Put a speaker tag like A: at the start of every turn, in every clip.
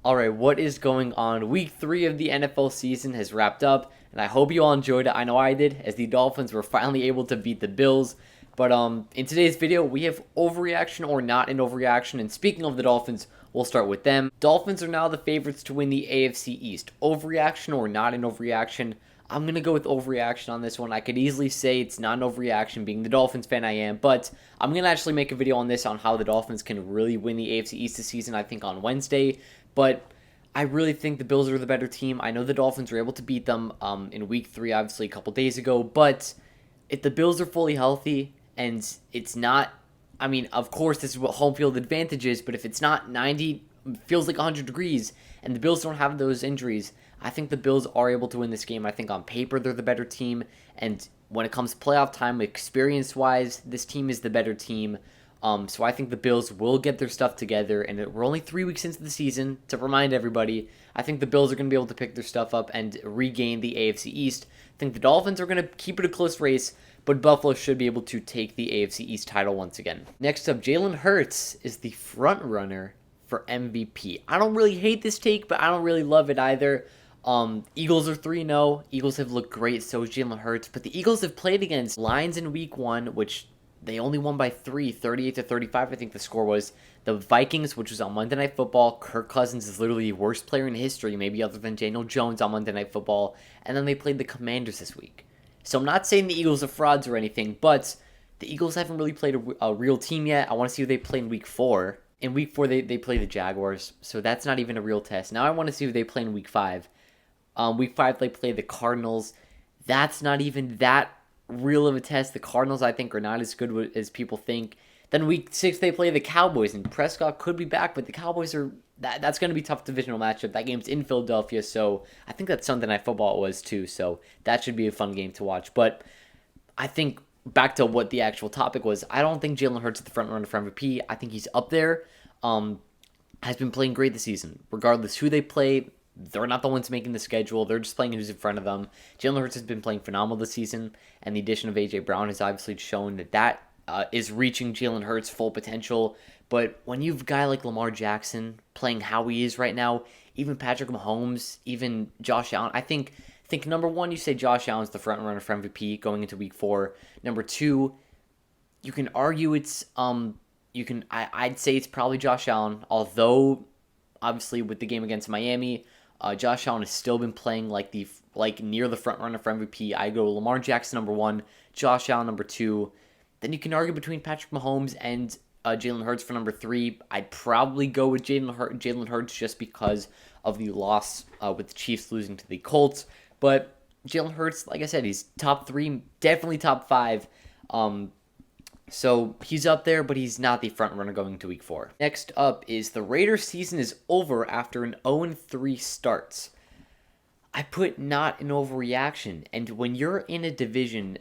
A: All right, what is going on? Week 3 of the NFL season has wrapped up, and I hope you all enjoyed it. I know I did, as the Dolphins were finally able to beat the Bills. But in today's video, we have overreaction or not an overreaction. And speaking of the Dolphins, we'll start with them. Dolphins are now the favorites to win the AFC East. Overreaction or not an overreaction? I'm going to go with overreaction on this one. I could easily say it's not an overreaction being the Dolphins fan I am, but I'm going to actually make a video on this on how the Dolphins can really win the AFC East this season, I think on Wednesday. But I really think the Bills are the better team. I know the Dolphins were able to beat them in week 3, obviously, a couple days ago. But if the Bills are fully healthy and it's not, I mean, of course, this is what home field advantage is, but if it's not 90, feels like 100 degrees, and the Bills don't have those injuries, I think the Bills are able to win this game. I think on paper they're the better team, and when it comes to playoff time, experience-wise, this team is the better team. So I think the Bills will get their stuff together, and we're only 3 weeks into the season. To remind everybody, I think the Bills are going to be able to pick their stuff up and regain the AFC East. I think the Dolphins are going to keep it a close race, but Buffalo should be able to take the AFC East title once again. Next up, Jalen Hurts is the front runner for MVP. I don't really hate this take, but I don't really love it either. Eagles are 3-0. Eagles have looked great, so is Jalen Hurts. But the Eagles have played against Lions in week 1, which they only won by 38-35, I think the score was. The Vikings, which was on Monday Night Football. Kirk Cousins is literally the worst player in history, maybe other than Daniel Jones on Monday Night Football. And then they played the Commanders this week. So I'm not saying the Eagles are frauds or anything, but the Eagles haven't really played a real team yet. I want to see who they play in week 4. In week 4, they play the Jaguars, so that's not even a real test. Now I want to see who they play in week 5. Week 5, they play the Cardinals. That's not even that real of a test. The Cardinals, I think, are not as good as people think. Then week 6, they play the Cowboys, and Prescott could be back, but the Cowboys are that's going to be a tough divisional matchup. That game's in Philadelphia, so I think that's Sunday Night Football was too, so that should be a fun game to watch. But I think back to what the actual topic was, I don't think Jalen Hurts is the front runner for MVP. I think he's up there. Has been playing great this season. Regardless who they play, they're not the ones making the schedule. They're just playing who's in front of them. Jalen Hurts has been playing phenomenal this season, and the addition of A.J. Brown has obviously shown that is reaching Jalen Hurts' full potential. But when you have a guy like Lamar Jackson playing how he is right now, even Patrick Mahomes, even Josh Allen, I think number one, you say Josh Allen's the front runner for MVP going into week 4. Number 2, you can argue it's I'd say it's probably Josh Allen, although obviously with the game against Miami, Josh Allen has still been playing like near the front runner for MVP. I go Lamar Jackson number 1, Josh Allen number 2. Then you can argue between Patrick Mahomes and Jalen Hurts for number 3. I'd probably go with Jalen Hurts just because of the loss with the Chiefs losing to the Colts. But Jalen Hurts, like I said, he's top 3, definitely top 5. So he's up there, but he's not the front runner going to week 4. Next up is the Raiders season is over after an 0-3 starts. I put not an overreaction. And when you're in a division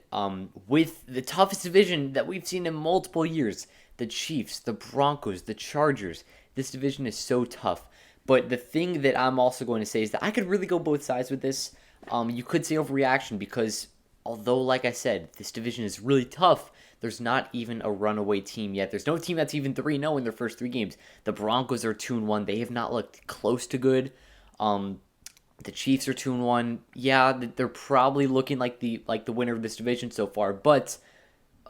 A: with the toughest division that we've seen in multiple years, the Chiefs, the Broncos, the Chargers, this division is so tough. But the thing that I'm also going to say is that I could really go both sides with this. You could say overreaction because although, like I said, this division is really tough, there's not even a runaway team yet. There's no team that's even 3-0 in their first 3 games. The Broncos are 2-1. They have not looked close to good. The Chiefs are 2-1. Yeah, they're probably looking like the winner of this division so far. But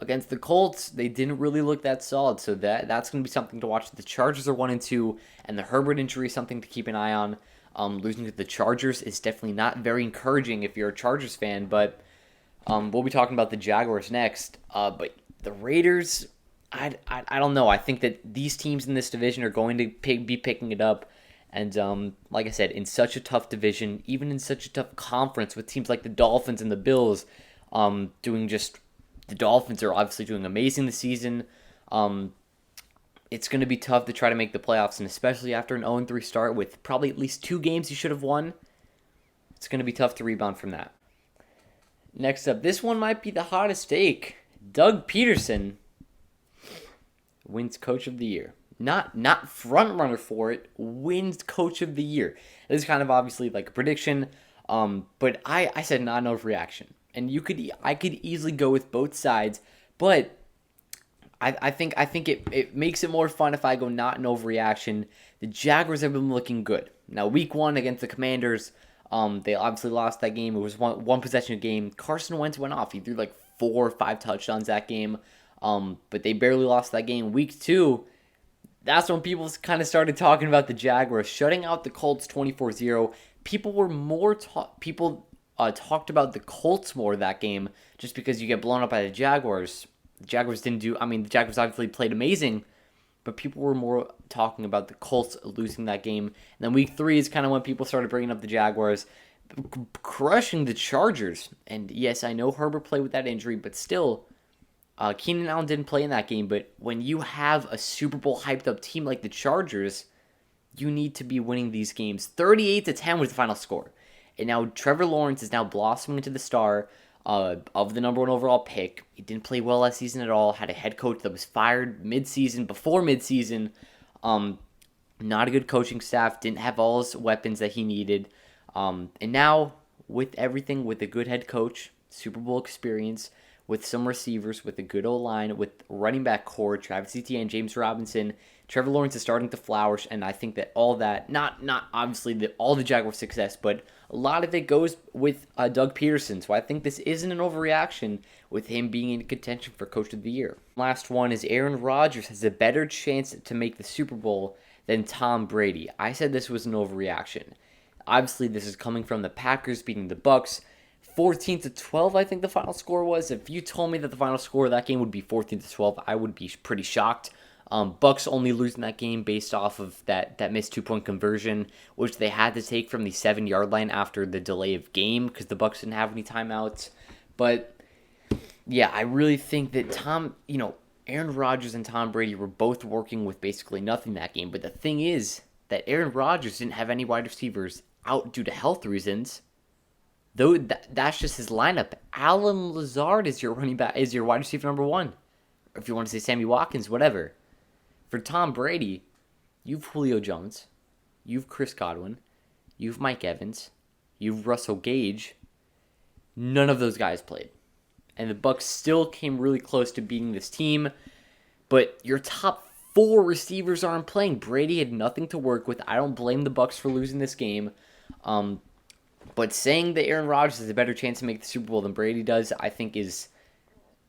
A: against the Colts, they didn't really look that solid. So that's going to be something to watch. The Chargers are 1-2, and the Herbert injury is something to keep an eye on. Losing to the Chargers is definitely not very encouraging if you're a Chargers fan. But we'll be talking about the Jaguars next. But the Raiders, I don't know. I think that these teams in this division are going to be picking it up. And like I said, in such a tough division, even in such a tough conference with teams like the Dolphins and the Bills the Dolphins are obviously doing amazing this season. It's going to be tough to try to make the playoffs, and especially after an 0-3 start with probably at least 2 games you should have won, it's going to be tough to rebound from that. Next up, this one might be the hottest take. Doug Peterson wins Coach of the Year. Not front runner for it, wins Coach of the Year. This is kind of obviously like a prediction, but I said not an overreaction. And I could easily go with both sides, but I think it makes it more fun if I go not an overreaction. The Jaguars have been looking good. Now, week 1 against the Commanders, they obviously lost that game. It was one possession game. Carson Wentz went off. He threw like 4 or 5 touchdowns that game. But they barely lost that game. Week 2, that's when people kind of started talking about the Jaguars shutting out the Colts 24-0. People were more talked about the Colts more that game just because you get blown up by the Jaguars. The Jaguars didn't do. I mean, the Jaguars obviously played amazing, but people were more talking about the Colts losing that game. And then week 3 is kind of when people started bringing up the Jaguars crushing the Chargers. And yes, I know Herbert played with that injury, but still, Keenan Allen didn't play in that game. But when you have a Super Bowl hyped up team like the Chargers, you need to be winning these games. 38-10 was the final score. And now Trevor Lawrence is now blossoming into the star of the number 1 overall pick. He didn't play well last season at all. Had a head coach that was fired before midseason. Not a good coaching staff. Didn't have all his weapons that he needed. And now, with everything, with a good head coach, Super Bowl experience, with some receivers, with a good O-line, with running back core, Travis Etienne, James Robinson, Trevor Lawrence is starting to flourish, and I think that all that, not obviously all the Jaguars' success, but a lot of it goes with Doug Peterson. So I think this isn't an overreaction with him being in contention for Coach of the Year. Last one is Aaron Rodgers has a better chance to make the Super Bowl than Tom Brady. I said this was an overreaction. Obviously, this is coming from the Packers beating the Bucs. 14-12, I think the final score was. If you told me that the final score of that game would be 14-12, I would be pretty shocked. Bucks only losing that game based off of that missed 2-point conversion, which they had to take from the 7-yard line after the delay of game because the Bucks didn't have any timeouts. But yeah, I really think that Aaron Rodgers and Tom Brady were both working with basically nothing that game. But the thing is that Aaron Rodgers didn't have any wide receivers out due to health reasons. Though that's just his lineup. Allen Lazard is your running back, is your wide receiver number 1. Or if you want to say Sammy Watkins, whatever. For Tom Brady, you've Julio Jones, you've Chris Godwin, you've Mike Evans, you've Russell Gage. None of those guys played. And the Bucs still came really close to beating this team. But your top 4 receivers aren't playing. Brady had nothing to work with. I don't blame the Bucs for losing this game. But saying that Aaron Rodgers has a better chance to make the Super Bowl than Brady does, I think is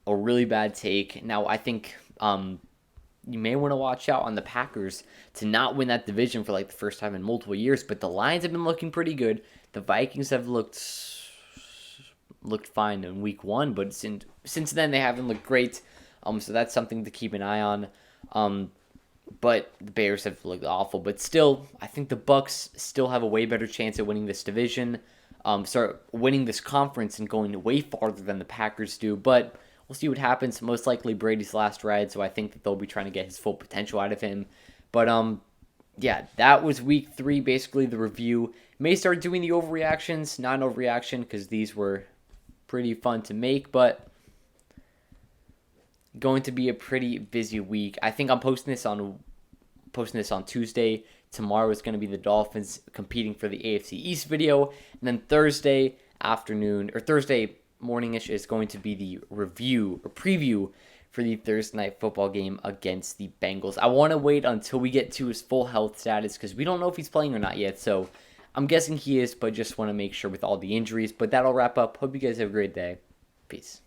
A: a really bad take. Now, I think you may want to watch out on the Packers to not win that division for like the first time in multiple years. But the Lions have been looking pretty good. The Vikings have looked fine in week 1, but since then they haven't looked great. So that's something to keep an eye on. But the Bears have looked awful. But still, I think the Bucs still have a way better chance at winning this division. Start winning this conference and going way farther than the Packers do. But we'll see what happens. Most likely Brady's last ride, so I think that they'll be trying to get his full potential out of him. But yeah, that was week 3, basically the review. May start doing the overreactions, not an overreaction because these were pretty fun to make, but going to be a pretty busy week. I think I'm posting this on Tuesday. Tomorrow is going to be the Dolphins competing for the AFC East video, and then Thursday afternoon or Thursday morning-ish is going to be the review or preview for the Thursday night football game against the Bengals. I want to wait until we get to his full health status because we don't know if he's playing or not yet. So I'm guessing he is, but just want to make sure with all the injuries. But that'll wrap up. Hope you guys have a great day. Peace.